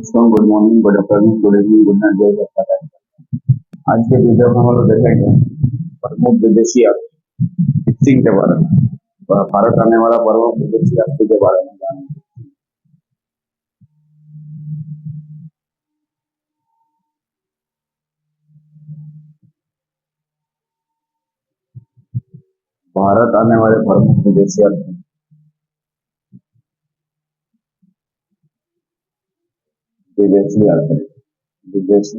दोस्तों, good morning, good afternoon, good evening, good night, जय सबका टाइम। आज के वीडियो में हम लोग देखेंगे प्रमुख विदेशी यात्री के बारे में। भारत आने वाला प्रमुख विदेशी यात्री के बारे में जानेंगे। भारत आने वाले प्रमुख विदेशी यात्री। विदेशी यात्री, विदेशी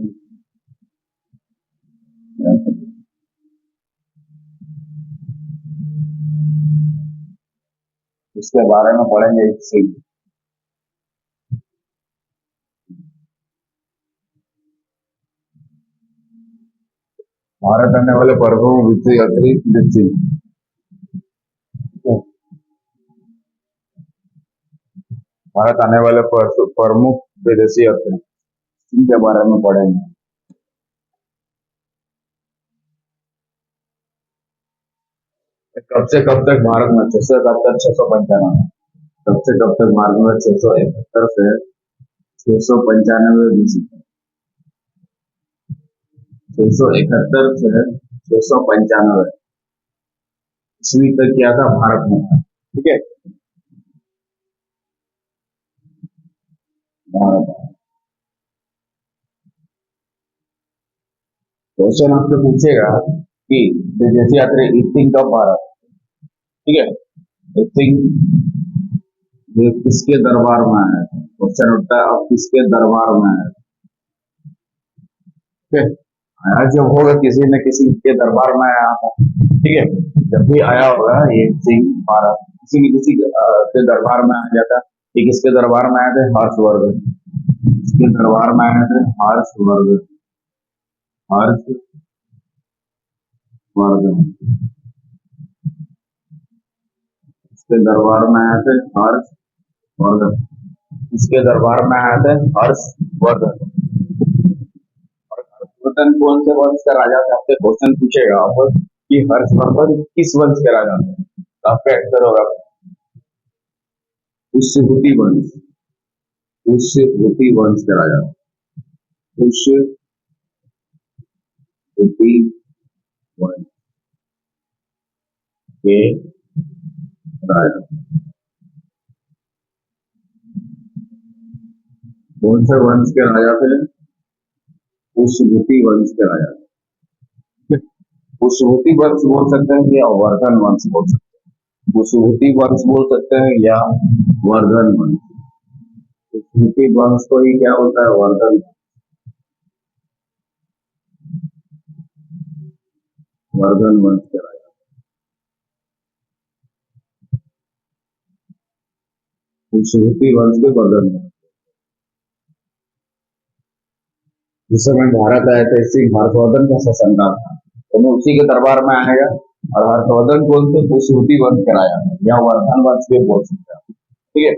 यात्री। इसके बारे में पढ़ेंगे सिंह। भारत आने वाले प्रमुख विदेशी यात्री सिंह। भारत आने वाले प्रमुख विदेशी यात्री इनके बारे में पढ़ेंगे। कब से कब तक भारत में 671 695, कब से कब तक भारत में 671 से 695 बीसी, 671 से 695 ईस्वी तक क्या था भारत में। ठीक है, भारत क्वेश्चन आपसे पूछेगा कि विदेशी यात्री ईस्टिंग कब भारत। ठीक है, ईस्टिंग ये किसके दरबार में है, क्वेश्चन उठता है अब किसके दरबार में है। ठीक है, आया जब होगा किसी न किसी के दरबार में आया था। ठीक है, जब भी आया होगा ये सिंह भारत किसी न किसी के दरबार में आ जाता। ये किसके दरबार में आए थे, हर्षवर्धन। किसके दरबार में आए थे, हर्षवर्धन। हर्षवर्धन इसके दरबार में आए थे, हर्षवर्धन। इसके दरबार में आए थे, हर्षवर्धन। हर्षवर्धन कौन से वंश का राजा थे, आपसे क्वेश्चन पूछेगा आप कि हर्षवर्धन किस वंश के राजा थे, तो आपका आंसर होगा पुष्यभूति वंश। पुष्यभूति वंश के राजा, पुष्यभूति वंश के राजा। कौन से वंश के राजा थे, पुष्यभूति वंश के राजा। पुष्यभूति वंश बोल सकते हैं या वर्धन वंश बोल सकते हैं। पुष्यभूति वंश बोल सकते हैं या वर्धन वंश। पुष्यभूति वंश को ही क्या होता है, वर्धन। वर्धन वंश के राजा, पुष्यभूति वंश के वर्धन वंश। जिस समय भारत आए थे सिंह हर्षवर्धन का शासनकाल था, तो उसी के दरबार में आएगा। और हर्षवर्धन कौन से, पुष्यभूति वंश के राजा या वर्धन वंश के बोल सकते हैं। ठीक है,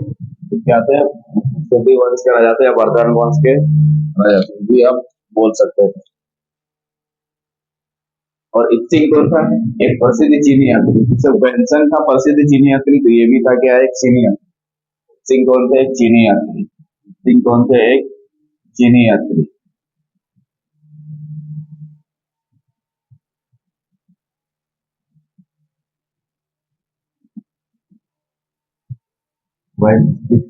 तो क्या थे, पुष्यभूति वंश के राजा थे या वर्धन वंश के राजा थे, भी आप बोल सकते हैं। और सिंह कौन था, एक प्रसिद्ध चीनी यात्री। वेंसन था प्रसिद्ध चीनी यात्री, तो ये भी था क्या, एक चीनी यात्री। सिंह कौन थे, एक चीनी यात्री। सिंह कौन थे, एक चीनी यात्री।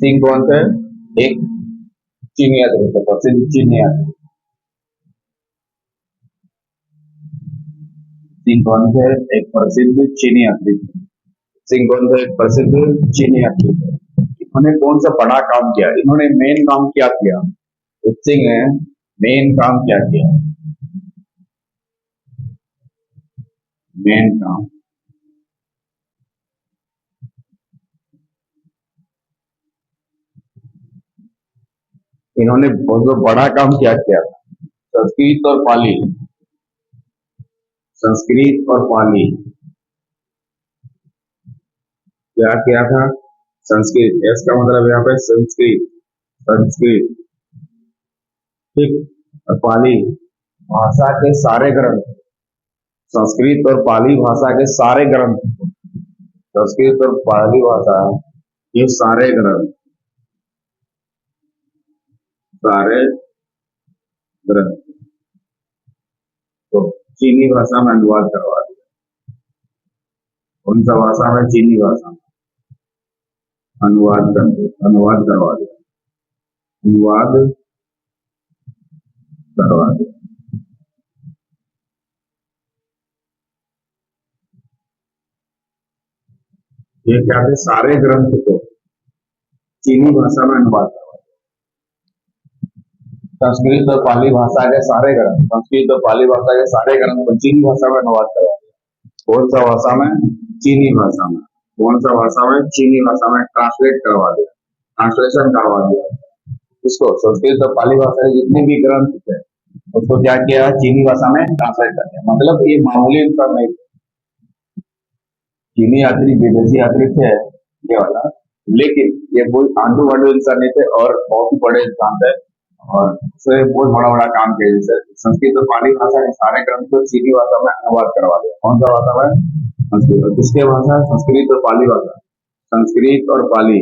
सिंह कौन थे, एक चीनी यात्री थे, प्रसिद्ध चीनी यात्री। सिंह कौन थे, एक प्रसिद्ध चीनी यात्री थे। सिंह कौन थे, एक प्रसिद्ध चीनी यात्री थे। इन्होंने कौन सा बड़ा काम किया, इन्होंने मेन काम क्या किया, सिंह ने मेन काम क्या किया, मेन काम। इन्होंने बहुत बड़ा काम क्या किया, संस्कृत और पाली। संस्कृत और पाली क्या किया था, संस्कृत। इसका मतलब यहाँ पे संस्कृत, संस्कृत। ठीक, और पाली भाषा के सारे ग्रंथ। संस्कृत और पाली भाषा के सारे ग्रंथ, संस्कृत और पाली भाषा ये सारे ग्रंथ सारे ग्रंथ को चीनी भाषा में अनुवाद करवा दिया। कौन सा भाषा में? चीनी भाषा में अनुवाद करवा दिया। अनुवाद करवा दिया। ये क्या थे? सारे ग्रंथ को चीनी भाषा में अनुवाद करवा दिया। संस्कृत और पाली भाषा के सारे ग्रंथ, संस्कृत और पाली भाषा के सारे ग्रंथ को चीनी भाषा में अनुवाद करवा दिया। कौन सा भाषा में? चीनी भाषा में। कौन सा भाषा में? चीनी भाषा में ट्रांसलेट करवा दिया, ट्रांसलेशन करवा दिया। इसको संस्कृत और पाली भाषा के जितने भी ग्रंथ थे उसको क्या किया? चीनी भाषा में ट्रांसलेट कर दिया। मतलब ये मामूली इंसान नहीं थे। चीनी यात्री, विदेशी यात्री थे ये वाला, लेकिन ये कोई आंधू वांधू इंसान नहीं थे और बहुत ही बड़े इंसान थे और उसने बहुत बड़ा बड़ा काम किया। जैसे संस्कृत और पाली भाषा के सारे ग्रंथ को चीनी भाषा में अनुवाद करवा दिया। कौन सा भाषा में? संस्कृत। और किसके भाषा? संस्कृत और पाली भाषा। संस्कृत और पाली,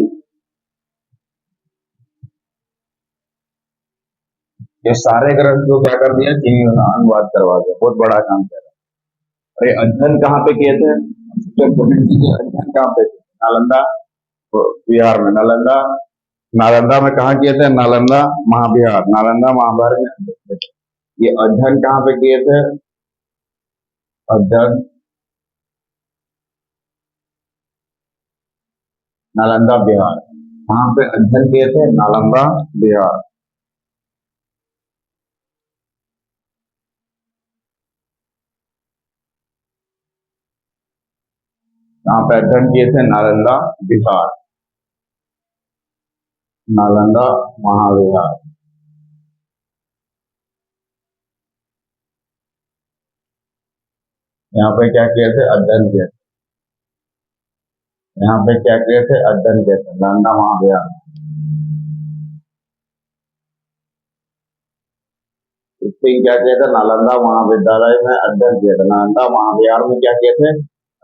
ये सारे ग्रंथ को क्या कर दिया? चीनी भाषा में अनुवाद करवा दिया। बहुत बड़ा काम किया। अरे अध्ययन कहाँ पे किए थे? सबसे इम्पोर्टेंट चीज है, अध्ययन कहाँ पे थे? नालंदा, बिहार में। नालंदा, नालंदा में कहाँ किए थे? नालंदा महाविहार, नालंदा महाविहार में किए थे। ये अध्ययन कहाँ पे किए थे? अध्ययन नालंदा बिहार। कहाँ पे अध्ययन किए थे? नालंदा बिहार। कहाँ पे अध्ययन किए थे? नालंदा बिहार, नालंदा महाविहार। यहाँ पे क्या किए थे? अध्ययन किए थे। यहाँ पे क्या किए थे? अध्ययन किए थे, नालंदा महाविहार। इससे क्या किया था? नालंदा महाविद्यालय में अध्ययन किया था। नालंदा महाविहार में क्या किए थे?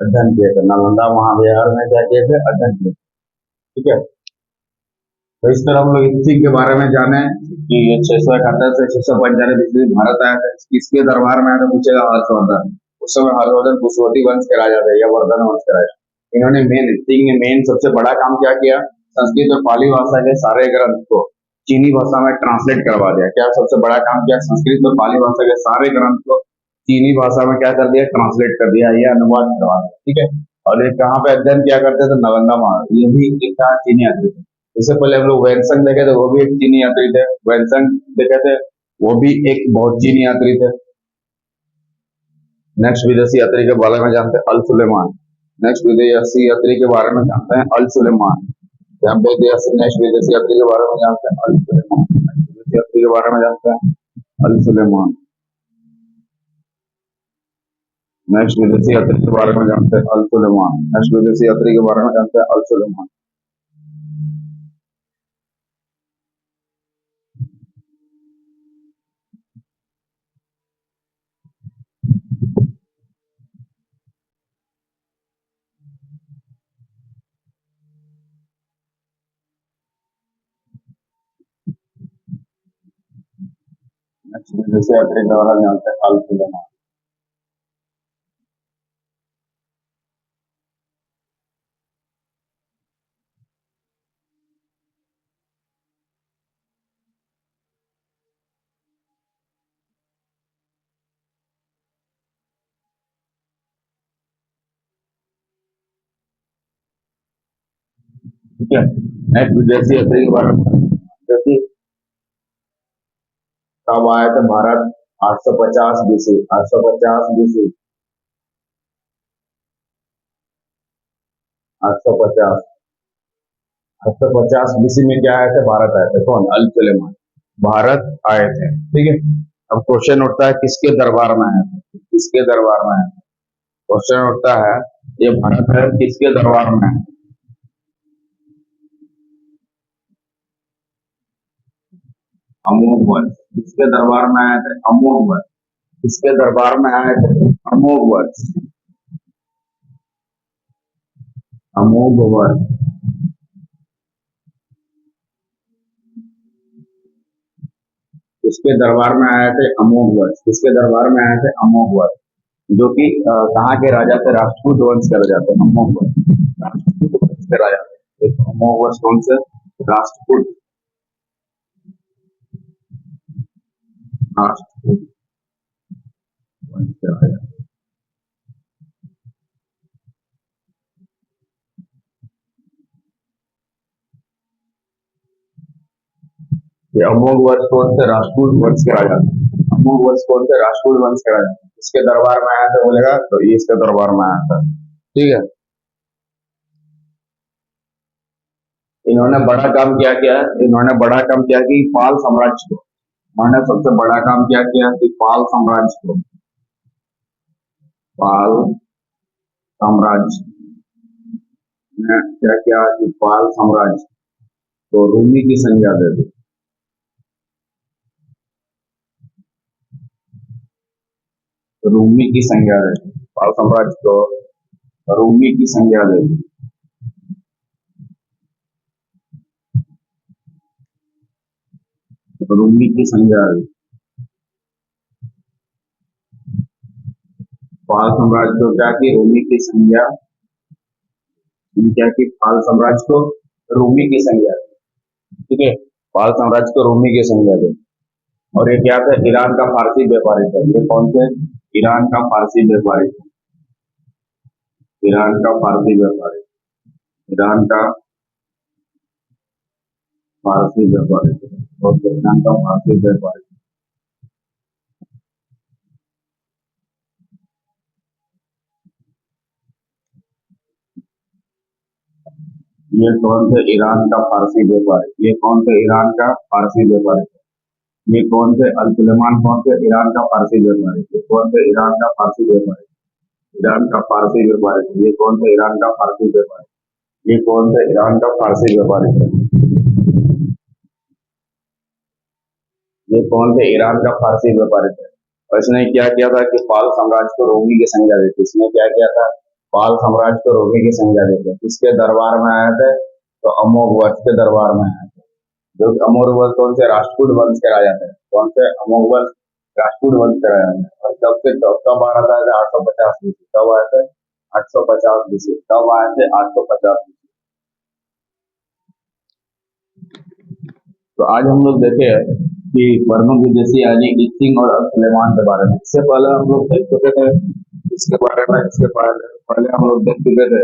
अध्ययन किए थे। नालंदा महाविहार में क्या किए थे? अध्ययन किए थे। ठीक है। तो इस तरह हम लोग इसी के बारे में जाने कि ये 671 से 695 ईस्वी भारत आया था। किसके दरबार में आया था? पूछेगा हर्षवर्धन। उस समय हर्षवर्धन पुष्पवती वंश के राजा थे या वर्धन वंश के राजा। इन्होंने किंग ने मेन सबसे बड़ा काम क्या किया? संस्कृत और पाली भाषा के सारे ग्रंथ को चीनी भाषा में ट्रांसलेट करवा दिया। क्या सबसे बड़ा काम किया? संस्कृत और पाली भाषा के सारे ग्रंथ को चीनी भाषा में क्या कर दिया? ट्रांसलेट कर दिया, ये अनुवाद करवा दिया। ठीक है। और ये कहाँ पे अध्ययन किया करते थे? नालंदा महाराज। ये भी एक था चीनी यात्री थे। इससे पहले हम लोग वैनसंग देखे थे, वो भी एक चीनी यात्री थे। वैनसंग देखे थे, वो भी एक बहुत चीनी यात्री थे। नेक्स्ट विदेशी यात्री के बारे में जानते हैं, अल सुलेमान। नेक्स्ट विदेशी यात्री के बारे में जानते हैं, अल सुलेमान। यहाँ पे नेक्स्ट विदेशी यात्री के बारे में जानते हैं, अल सुलेमान। नेक्स्ट विदेशी यात्री के बारे में जानते हैं, अल सुलेमान। नेक्स्ट विदेशी यात्री के बारे में जानते हैं, अल सुलेमान। नेक्स्ट विदेशी यात्री के बारे में जानते हैं, अल सुलेमान। नेक्स्ट विदेशी यात्री के बारे में जानते हैं, अल सुलेमान। ठीक है। नेक्स्ट विदेशी यात्री के बारे में, जैसे कब आया था भारत? 850 बीसी, 850 बीसी, 850, 850 बीसी में क्या आया था? भारत आया था। कौन? अल सुलेमान भारत आए थे। ठीक है। अब क्वेश्चन उठता है, किसके दरबार में आया था? किसके दरबार में आया था? क्वेश्चन उठता है, ये भारत है, किसके दरबार में है? अमोघ वंश। किसके दरबार में आए थे? अमोघ वंश। किसके दरबार में आए थे? अमोघ वंश, अमोघ वंश। उसके दरबार में आए थे अमोघवर्ष। किसके दरबार में आए थे? अमोघवर्ष, जो कि कहाँ के राजा थे? राष्ट्रकूट वंश के राजा थे अमोघवर्ष, राष्ट्रकूट वंश के राजा थे। तो अमोघवर्ष कौन से? राष्ट्रकूट, राष्ट्रकूट वंश के राजा। ये अमोघवर्ष कौन से? राष्ट्रकूट वंश के राजा थे। अमोघवर्ष कौन से? राष्ट्रकूट वंश के राजा। इसके दरबार में आया था बोलेगा तो ये इसके दरबार में आया था। ठीक है, इन्होंने बड़ा काम क्या किया? इन्होंने बड़ा काम किया कि पाल साम्राज्य को, इन्होंने सबसे बड़ा काम क्या किया कि पाल साम्राज्य को, पाल साम्राज्य ने क्या किया कि पाल साम्राज्य को रूमी की संज्ञा दे दी। रूमी की संज्ञा दे दी, पाल साम्राज्य को रूमी की संज्ञा दे दी। रूमी की संज्ञा दी। पाल साम्राज्य को क्या की? रूमी की संज्ञा, क्या की? पाल साम्राज्य को रूमी की संज्ञा दी। ठीक है, पाल साम्राज्य को रूमी की संज्ञा दी। और ये क्या था? ईरान का फारसी व्यापारी था। ये कौन थे? ईरान का फारसी व्यापारी था। ईरान का फारसी व्यापारी, ईरान का फारसी व्यापारी थे। और ईरान का फारसी व्यापारी, ये कौन थे? ईरान का फारसी व्यापारी। ये कौन थे? ईरान का फारसी व्यापारी। ये कौन थे? अल सुलेमान कौन थे? ईरान का फारसी व्यापारी। ये कौन थे? ईरान का फारसी व्यापारी, ईरान का फारसी व्यापारी। ये कौन थे? ईरान का फारसी व्यापारी। ये कौन थे? ईरान का फारसी व्यापारी थे। ये कौन थे? ईरान का फारसी व्यापारी थे। और इसने क्या किया था कि पाल साम्राज्य को रोमी की संज्ञा दी थी। इसने क्या किया था? पाल साम्राज्य को रोमी की संज्ञा दी थी। किसके दरबार में आए थे? तो अमोघवर्ष के दरबार में आए थे। जो अमोघवर्ष कौन से? राष्ट्रकूट वंश के राजा थे। कौन से? अमोघवर्ष राष्ट्रकूट वंश के राजा थे। और कब आ रहा था? 850 बीसी। कब आए थे? 850 बीसी। कब आए थे? 850 बीसी। तो आज हम लोग देखे कि बर्नुद्दीन यानी इसिंग और अल सुलेमान के बारे में। इससे पहले हम लोग देख चुके थे इसके बारे में। इसके पहले हम लोग देख चुके थे,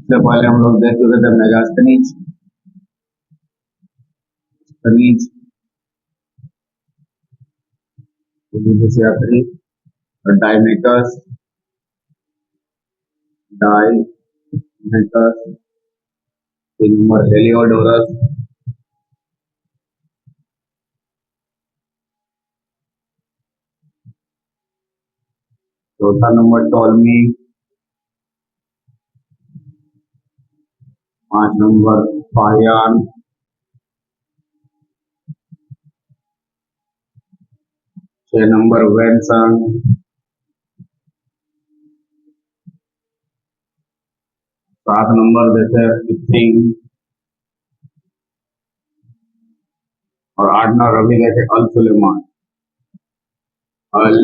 इससे पहले हम लोग देख चुके थे मेगास्थनीज, खनिज, और डायमेकस, डायमेकस, तीन नंबर हेलियोडोरस, चौथा नंबर टॉलमी, 5 नंबर फाहियान, 6 नंबर वेनसन, 7 नंबर देते इसिंग, और 8 नंबर अभी देखे अल सुलेमान। अल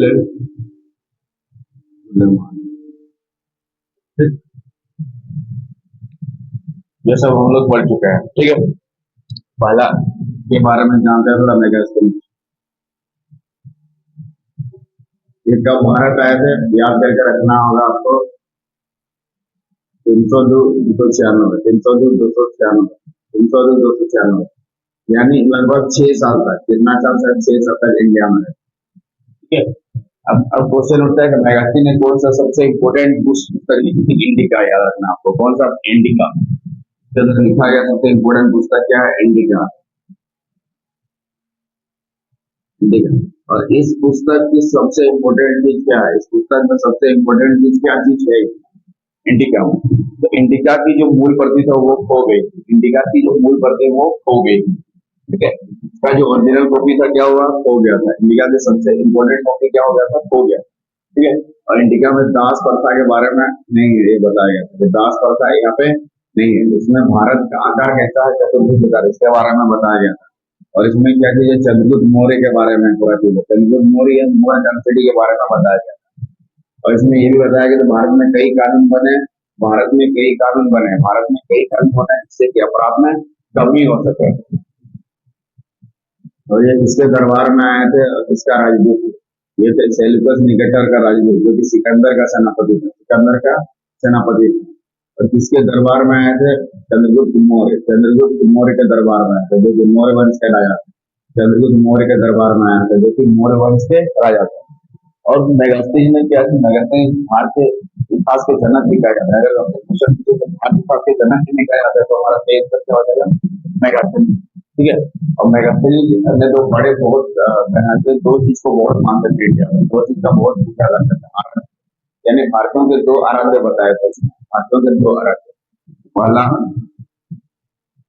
सुलेमान, ये सब हम लोग पढ़ चुके हैं। ठीक है, पहला के बारे में जानते हैं थोड़ा मेगास्थनीज। ये कब भारत आए थे? याद करके रखना होगा आपको। 302 296, 302 296, 302 296, यानी लगभग 6 साल तक। कितना साल तक? 6 साल तक इंडिया में रहे। ठीक है, अब क्वेश्चन उठता है कि मेगास्थनीज ने कौन सा सबसे इम्पोर्टेंट पुस्तक लिखी थी? इंडिका। याद रखना आपको। कौन सा? इंडिका। लिखा गया सबसे इम्पोर्टेंट पुस्तक क्या है? इंडिका। इंडिका। और इस पुस्तक की सबसे इम्पोर्टेंट चीज क्या है? इस पुस्तक में सबसे इम्पोर्टेंट चीज क्या चीज है? इंडिका में। तो इंडिका की जो मूल प्रति था वो खो गई। इंडिका की जो मूल प्रति वो खो गई। ठीक है, इसका जो ओरिजिनल कॉपी था क्या हुआ? खो गया था। इंडिका की सबसे इम्पोर्टेंट कॉपी क्या हो गया था? खो गया। ठीक है, और इंडिका में दास प्रथा के बारे में नहीं ये बताया गया था। दास प्रथा यहाँ पे नहीं है। इसमें भारत का आकार कैसा है, चतुर्भुज, इसके बारे में बताया गया था। और इसमें क्या चीज है, चंद्रगुप्त मौर्य के बारे में पूरा चीज है, चंद्रगुप्त मौर्य यूनिवर्सिटी के बारे में बताया गया। और इसमें ये भी बताया गया कि भारत में कई कानून बने, भारत में कई कानून बने, भारत में कई कानून बने जिससे कि अपराध में कमी हो सके। और ये किसके दरबार में आए थे और किसका राजदूत थे? ये थे सेल्यूकस निकेटर का राजदूत, जो कि सिकंदर का सेनापति था, सिकंदर का सेनापति था। और किसके दरबार में आए थे? चंद्रगुप्त मौर्य, चंद्रगुप्त मौर्य के दरबार में आए थे, जो कि मौर्य वंश के राजा थे। चंद्रगुप्त मौर्य के दरबार में आए थे, जो कि मौर्य वंश के राजा थे। और मेगास्तीन ने क्या किया, मेगास्तीन भारत के इतिहास के जनक भी कहा जाता है। अगर आपसे क्वेश्चन पूछे तो भारत इतिहास के जनक किन्हें कहा जाता है, तो हमारा तेज सबसे हो जाएगा मेगास्तीन। ठीक है। और मेगास्तीन ने तो बड़े बहुत से दो चीज को बहुत मानते थे इंडिया में, दो चीज का बहुत पूछा करता था, यानी भारतीयों के दो आराध्य बताए थे, भारतीयों के दो आराध्य। पहला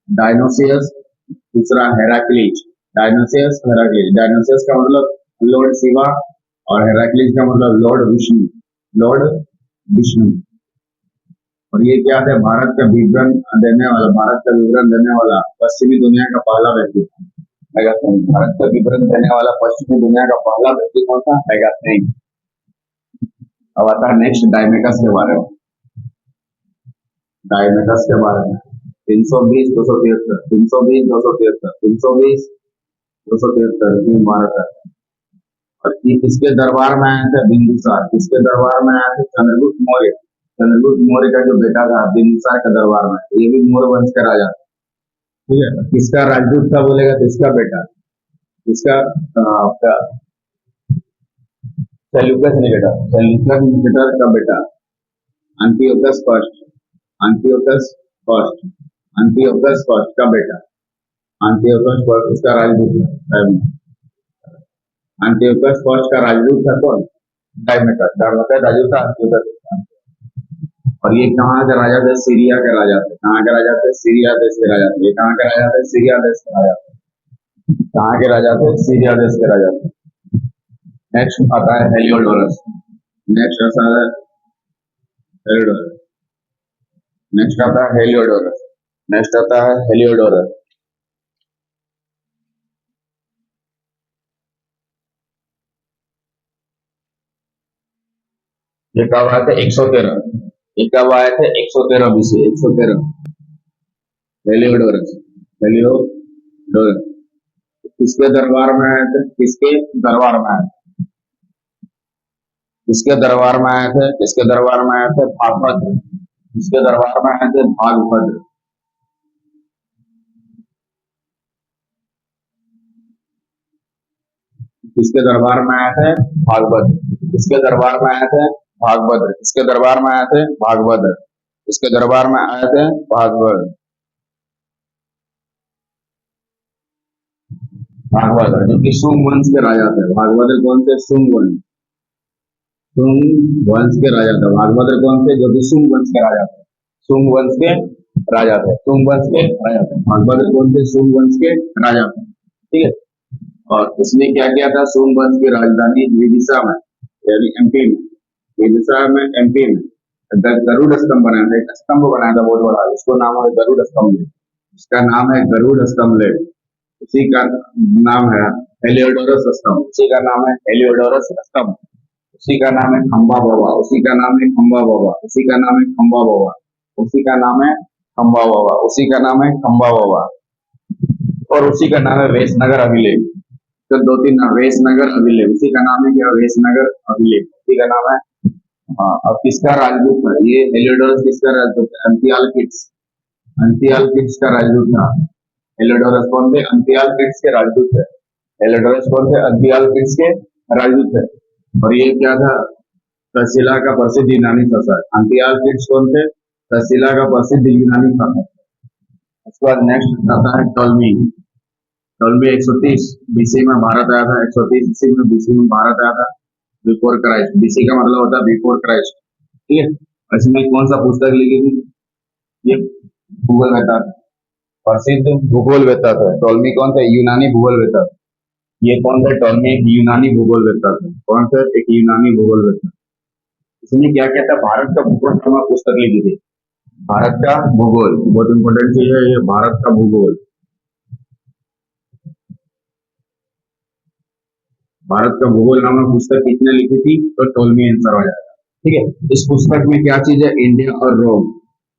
डायनोसियस, दूसरा हेराक्लीज। डायनोसियस, हेराक्लीज। डायनोसियस का मतलब लॉर्ड शिवा और हेराक्लीज का मतलब लॉर्ड विष्णु, लॉर्ड विष्णु। और ये क्या थे, भारत का विवरण देने वाला, भारत का विवरण देने वाला पश्चिमी दुनिया का पहला व्यक्ति था मेगास्तीन। भारत का विवरण देने वाला पश्चिमी दुनिया का पहला व्यक्ति कौन था? मेगास्तीन। अब आता है नेक्स्ट डायमेकस के बारे में। डायमेकस के बारे में 320 273, 320 273, 320 273 भारत है। और ये किसके दरबार में आए थे? बिंदुसार। किसके दरबार में आए थे? चंद्रगुप्त मौर्य। चंद्रगुप्त मौर्य का जो बेटा था बिंदुसार के दरबार में, ये भी मौर्य वंश का राजा था। ठीक है। किसका राजदूत था बोलेगा तो इसका बेटा, इसका आपका सेल्यूकस निकेटर, सेल्यूकस निकेटर का बेटा Antiochus first, Antiochus first, Antiochus first का बेटा, एंटियोकस फर्स्ट उसका राजदूत था। एंटियोकस फर्स्ट का राजदूत था कौन? डायमेकस। डायमेकस राजदूत था एंटियोकस। और ये कहाँ के राजा थे? सीरिया के राजा थे। कहाँ के राजा थे? सीरिया देश के राजा थे। ये कहाँ के राजा थे? सीरिया देश के राजा थे। कहाँ के राजा थे? सीरिया देश के राजा थे। नेक्स्ट आता है हेलियोडोरस। नेक्स्ट आता है हेलियोडोरस। नेक्स्ट आता है हेलियोडोरस। नेक्स्ट आता है हेलियोडोरस। ये कब आए थे? 113। ये कब आए थे? 113 बीसी, 113। हेलियोडोरस, हेलियोडोरस किसके दरबार में आए थे? किसके दरबार में आए थे? किसके दरबार में आए थे? किसके दरबार में आए थे? भागभद्र। किसके दरबार में आए थे? भागभद्र। किसके दरबार में आए थे? भागभद्र। किसके दरबार में आए थे? भागभद्र। किसके दरबार में आए थे? भागभद्र। किसके दरबार में आए थे? भागभद्र। भागभद्र जो कि शुंग वंश के राजा थे। भागभद्र कौन थे? शुंग वंश, शुंग वंश के राजा थे। भागभद्र कौन थे? जो कि शुंग वंश के राजा थे। शुंग वंश के राजा थे। शुंग वंश के राजा थे। भागभद्र कौन थे? शुंग वंश के राजा थे। ठीक है। और इसने क्या किया था? शुंग वंश की राजधानी विदिशा में, यानी एमपी में, विदिशा में एमपी में गरुड़ स्तंभ बनाया था। एक स्तंभ बनाया था बहुत बड़ा, उसको नाम है गरुड़ स्तंभ। इसका नाम है गरुड़ स्तंभ। उसी का नाम है हेलियोडोरस स्तंभ। उसी का नाम है हेलियोडोरस स्तंभ। उसी का नाम है खंबा बाबा। उसी का नाम है खंबा बाबा। उसी का नाम है खंबा बाबा। उसी का नाम है खंबा बाबा। उसी का नाम है खंबा बाबा। और उसी का नाम है वेशनगर अभिलेख। तो दो तीन नाम, वेशनगर अभिलेख, उसी का नाम है क्या? वेशनगर अभिलेख, उसी का नाम है। हाँ। अब किसका राजदूत है ये? हेलियोडोरस किसका राजदूत है? अंतियाल किट्स, अंतियाल किट्स का राजदूत था। हेलियोडोरस कौन थे? अंतियाल किट्स के राजदूत है। हेलियोडोरस कौन थे? अंतियाल किट्स के राजदूत है। और ये क्या था? तक्षशिला का प्रसिद्ध यूनानी शासक। अंतियाल किट्स कौन थे? तक्षशिला का प्रसिद्ध यूनानी शासक। उसके बाद नेक्स्ट आता है टॉलमी। टॉलमी 130 बीसी में भारत आया था। 130 ईस्वी में बीसी में भारत आया था, बिफोर क्राइस्ट। बीसी का मतलब होता है बिफोर क्राइस्ट। ठीक है। इसमें कौन सा पुस्तक लिखी थी? ये भूगोल वेता, प्रसिद्ध भूगोल वेता थे। टॉलमी कौन थे? यूनानी भूगोल वेता। ये कौन थे? टॉलमी एक यूनानी भूगोल वेता थे। कौन थे? एक यूनानी भूगोल वेता। इसने क्या किया था? भारत का भूगोल नामक पुस्तक लिखी थी। भारत का भूगोल बहुत इंपॉर्टेंट चीज है ये, भारत का भूगोल। भारत का भूगोल नामक पुस्तक किसने लिखी थी? तो टोलमी आंसर हो जाएगा। ठीक है। इस पुस्तक में क्या चीज है? इंडिया और रोम।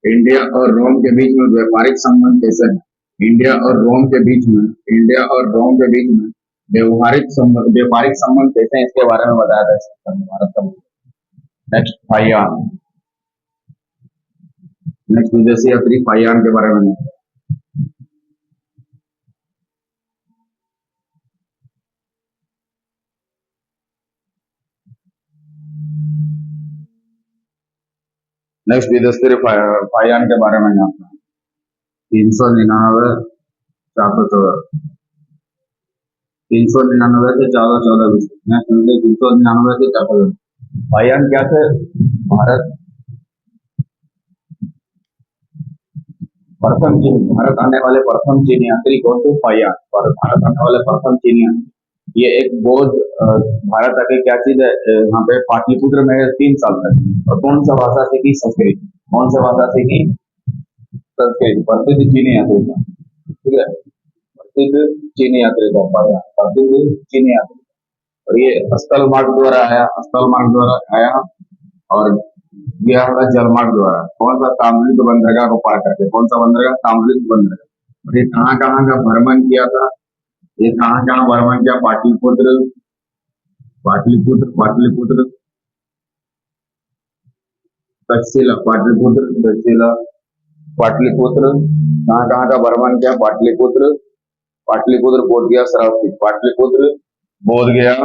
इंडिया और रोम के बीच में व्यापारिक संबंध कैसे है? इंडिया और रोम के बीच में, इंडिया और रोम के बीच में व्यापारिक संबंध कैसे हैं, इसके बारे में बताया था इस पुस्तक में, भारत का भूगोल। नेक्स्ट फाइयान। नेक्स्ट विदेशी यात्री फाइयान के बारे में। नेक्स्ट विदेशी फाइयान के बारे में जानते हैं। 399, 414, 399 से 414 विषय। नेक्स्ट 399 से 414। फाइयान क्या थे? भारत प्रथम चीन, भारत आने वाले प्रथम चीनी यात्री कौन थे? फाइयान। भारत आने वाले प्रथम चीनी यात्री। ये एक बौद्ध भारत आके क्या चीज है, यहाँ पे पाटलिपुत्र में 3 साल तक। और कौन सा भाषा सीखी? संस्कृत। कौन सा भाषा सीखी? संस्कृत। प्रसिद्ध चीनी यात्री था। ठीक है, प्रसिद्ध चीनी यात्री था फाइयान, प्रसिद्ध चीनी यात्री। और ये स्थल मार्ग द्वारा आया, स्थल मार्ग द्वारा आया और गया होगा जल मार्ग द्वारा। कौन सा? ताम्रलिप्त बंदरगाह को पार करके। कौन सा बंदरगाह? ताम्रलिप्त बंदरगाह। और ये कहाँ कहाँ का भ्रमण किया था? ये कहाँ कहाँ भ्रमण किया? पाटलिपुत्र, पाटलिपुत्र, पाटलिपुत्र, तक्षशिला, पाटलिपुत्र, तक्षशिला, पाटलिपुत्र। कहाँ कहाँ का भ्रमण किया? पाटलिपुत्र, पाटलिपुत्र, बोध गया, श्रावस्ती। पाटलिपुत्र, बोध गया,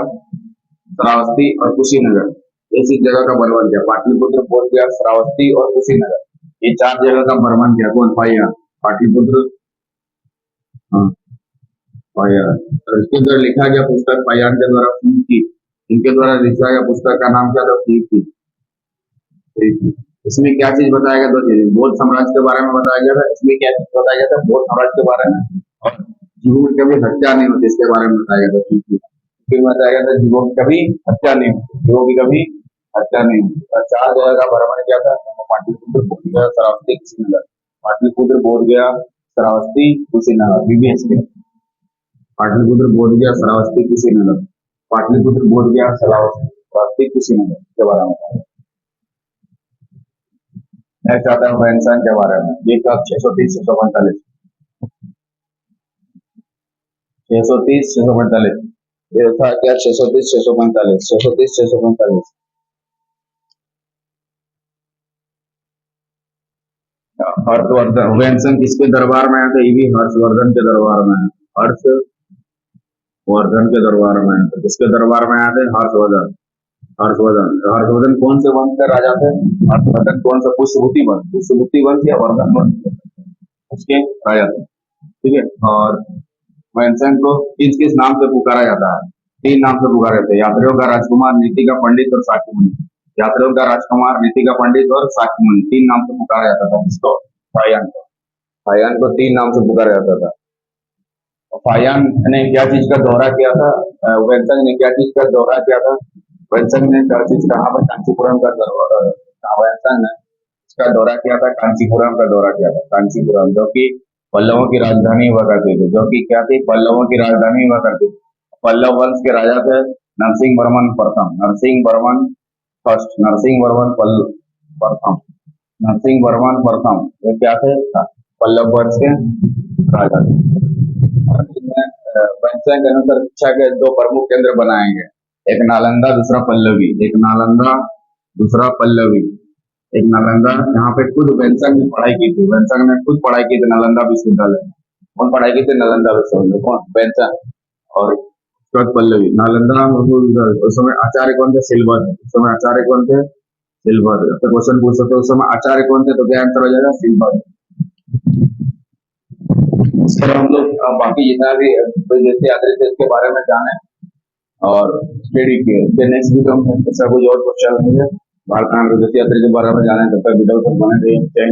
श्रावस्ती और कुशीनगर। ऐसी जगह का भ्रमण किया। पाटलिपुत्र, बोध गया, श्रावस्ती और कुशीनगर। ये 4 जगह का भ्रमण किया। कौन? फाइयान। पाटलिपुत्र, हाँ, फाइयान। और इसके द्वारा लिखा गया पुस्तक फाइयान के द्वारा की। इनके द्वारा लिखा गया पुस्तक का नाम क्या था? की। इसमें क्या चीज बताया गया? 2 चीजें। बौद्ध साम्राज्य के बारे में बताया गया था। इसमें क्या चीज बताया गया था? बौद्ध साम्राज्य के बारे में। और जीवों की कभी हत्या नहीं होती, इसके बारे में बताया गया था। फिर बताया गया था जीवों की कभी हत्या नहीं होती, जीवों की कभी हत्या नहीं होती। और 4 जगह का भ्रमण किया था। पाटलिपुत्र, बोध गया, श्रावस्ती, कुशीनगर। पाटलिपुत्र, बोध गया, श्रावस्ती, कुशीनगर। बीबीएस के पाटलिपुत्र, बोध गया, श्रावस्ती, कुशीनगर। पाटलिपुत्र, बोध गया, श्रावस्ती, कुशीनगर के बारे में बताया। नेक्स्ट आता है वैनसन के बारे में। ये कब? 630, 645, 630, 645। ये था क्या? 630, 645, 630, 645। हर्षवर्धन। वैनसन किसके दरबार में आया था? ये भी हर्षवर्धन के दरबार में है। हर्षवर्धन के दरबार में है। तो किसके दरबार में आए थे? हर्षवर्धन। हर्षवर्धन। हर्षवर्धन कौन से वंश के राजा थे? हर्षवर्धन कौन सा? पुष्यभूति वंश, पुष्यभूति वंश या वर्धन वंश, उसके राजा थे। ठीक है। और वैनसन को किस किस नाम से पुकारा जाता है? 3 नाम से पुकारे थे। यात्रियों का राजकुमार, नीति का पंडित और साक्य मुनि। यात्रियों का राजकुमार, नीति का पंडित और साक्य मुनि, 3 नाम से पुकारा जाता था इसको, फाइयान को। फाइयान को 3 नाम से पुकारा जाता था। फाइयान ने क्या चीज का दौरा किया था? वैनसन ने क्या चीज का दौरा किया था? वैनसन ने क्या चीज कहा पर? कांचीपुरम का दौरा। वैनसन ने इसका दौरा किया था, कांचीपुरम का दौरा किया था। कांचीपुरम जो कि पल्लवों की राजधानी हुआ करती थी, जो कि क्या थी? पल्लवों की राजधानी हुआ करती थी। पल्लव वंश के राजा थे नरसिंह वर्मन प्रथम, नरसिंह वर्मन फर्स्ट, नरसिंह वर्मन प्रथम, नरसिंह वर्मन प्रथम। ये क्या थे? पल्लव वंश के राजा थे। वंशांग के अनुसार शिक्षा के 2 प्रमुख केंद्र बनाए गए। एक नालंदा, दूसरा पल्लवी। एक नालंदा, दूसरा पल्लवी। एक नालंदा, यहाँ पे खुद वैनसन ने पढ़ाई की थी। वैनसन ने खुद पढ़ाई की थी नालंदा विश्वविद्यालय में। कौन पढ़ाई की थी? नालंदा विश्वविद्यालय। कौन? वैनसन। और उसके बाद पल्लवी। नालंदा उस समय आचार्य कौन थे? सिलवत। उस समय आचार्य कौन थे? सिलवत। तो क्वेश्चन पूछ सकते उस समय आचार्य कौन थे? तो क्या आंसर हो जाएगा? सिलवत। इस तरह हम लोग बाकी जितना भी जैसे आदि थे इसके बारे में जाने और स्टडी किए। नेक्स्ट वीडियो में ऐसा कुछ और क्वेश्चन होंगे भारत के बारे में जाने। तब तक वीडियो को बने रहिए।